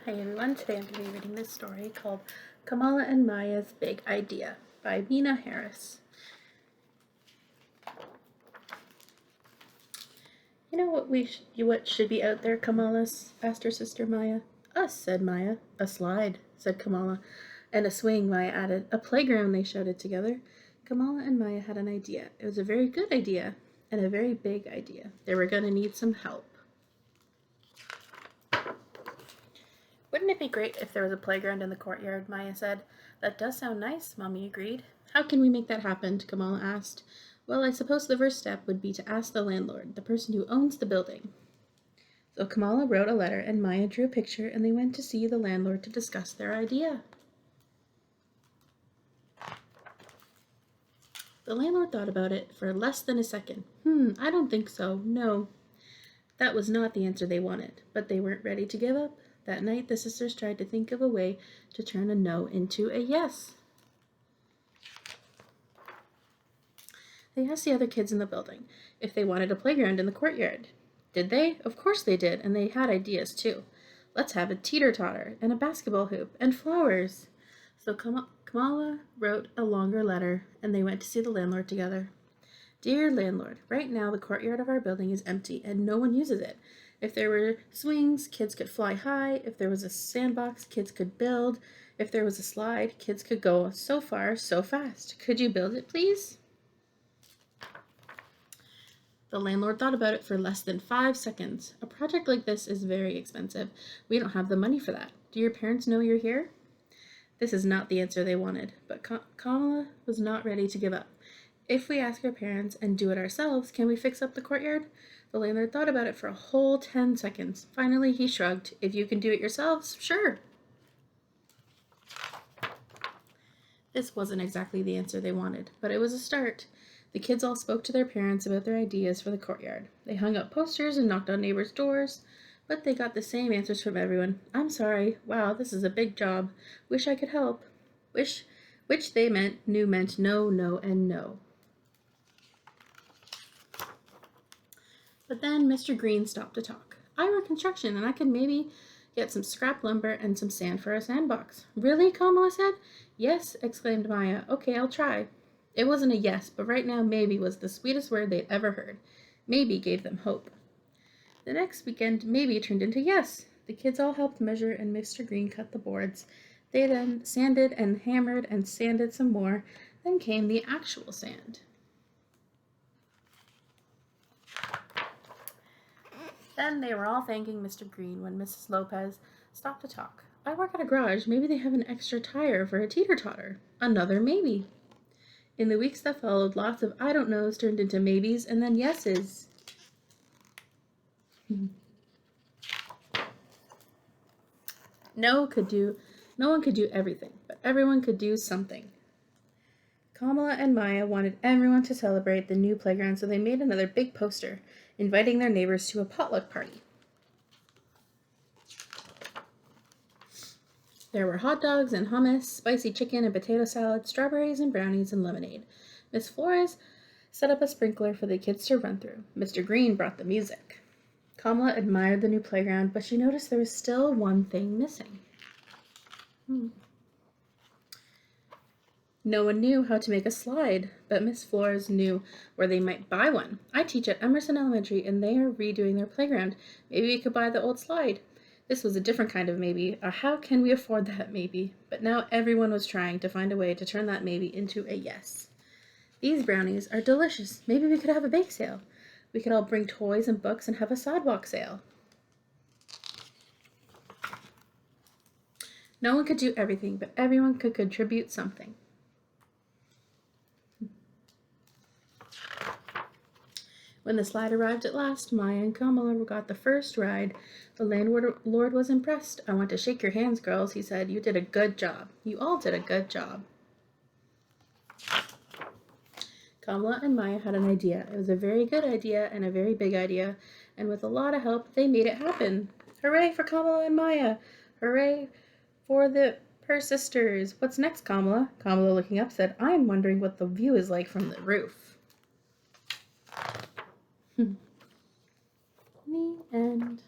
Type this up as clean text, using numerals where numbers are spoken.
Hi everyone, today I'm going to be reading this story called Kamala and Maya's Big Idea by Meena Harris. You know what should be out there, Kamala? Asked her sister Maya. Us, said Maya. A slide, said Kamala. And a swing, Maya added. A playground, they shouted together. Kamala and Maya had an idea. It was a very good idea and a very big idea. They were going to need some help. Wouldn't it be great if there was a playground in the courtyard, Maya said. That does sound nice, Mommy agreed. How can we make that happen, Kamala asked. Well, I suppose the first step would be to ask the landlord, the person who owns the building. So Kamala wrote a letter and Maya drew a picture and they went to see the landlord to discuss their idea. The landlord thought about it for less than a second. I don't think so, no. That was not the answer they wanted, but they weren't ready to give up. That night, the sisters tried to think of a way to turn a no into a yes. They asked the other kids in the building if they wanted a playground in the courtyard. Did they? Of course they did, and they had ideas too. Let's have a teeter-totter and a basketball hoop and flowers. So Kamala wrote a longer letter, and they went to see the landlord together. Dear landlord, right now the courtyard of our building is empty and no one uses it. If there were swings, kids could fly high. If there was a sandbox, kids could build. If there was a slide, kids could go so far, so fast. Could you build it, please? The landlord thought about it for less than 5 seconds. A project like this is very expensive. We don't have the money for that. Do your parents know you're here? This is not the answer they wanted, but Kamala was not ready to give up. If we ask our parents and do it ourselves, can we fix up the courtyard? The landlord thought about it for a whole 10 seconds. Finally, he shrugged. If you can do it yourselves, sure. This wasn't exactly the answer they wanted, but it was a start. The kids all spoke to their parents about their ideas for the courtyard. They hung up posters and knocked on neighbors' doors, but they got the same answers from everyone. I'm sorry. Wow, this is a big job. Wish I could help. Which they knew meant no, no, and no. But then Mr. Green stopped to talk. I work construction and I could maybe get some scrap lumber and some sand for a sandbox. Really? Kamala said. Yes, exclaimed Maya. Okay, I'll try. It wasn't a yes, but right now maybe was the sweetest word they'd ever heard. Maybe gave them hope. The next weekend, maybe turned into yes. The kids all helped measure and Mr. Green cut the boards. They then sanded and hammered and sanded some more. Then came the actual sand. Then they were all thanking Mr. Green when Mrs. Lopez stopped to talk. I work at a garage. Maybe they have an extra tire for a teeter-totter. Another maybe. In the weeks that followed, lots of I don't knows turned into maybes and then yeses. No one could do everything, but everyone could do something. Kamala and Maya wanted everyone to celebrate the new playground, so they made another big poster, inviting their neighbors to a potluck party. There were hot dogs and hummus, spicy chicken and potato salad, strawberries and brownies and lemonade. Miss Flores set up a sprinkler for the kids to run through. Mr. Green brought the music. Kamala admired the new playground, but she noticed there was still one thing missing. No one knew how to make a slide, but Miss Flores knew where they might buy one. I teach at Emerson Elementary, and they are redoing their playground. Maybe we could buy the old slide. This was a different kind of maybe, a how can we afford that maybe? But now everyone was trying to find a way to turn that maybe into a yes. These brownies are delicious. Maybe we could have a bake sale. We could all bring toys and books and have a sidewalk sale. No one could do everything, but everyone could contribute something. When the slide arrived at last, Maya and Kamala got the first ride. The landlord was impressed. I want to shake your hands, girls, he said. You did a good job. You all did a good job. Kamala and Maya had an idea. It was a very good idea and a very big idea, and with a lot of help, they made it happen. Hooray for Kamala and Maya! Hooray for the sisters! What's next, Kamala? Kamala, looking up, said, I'm wondering what the view is like from the roof. The end.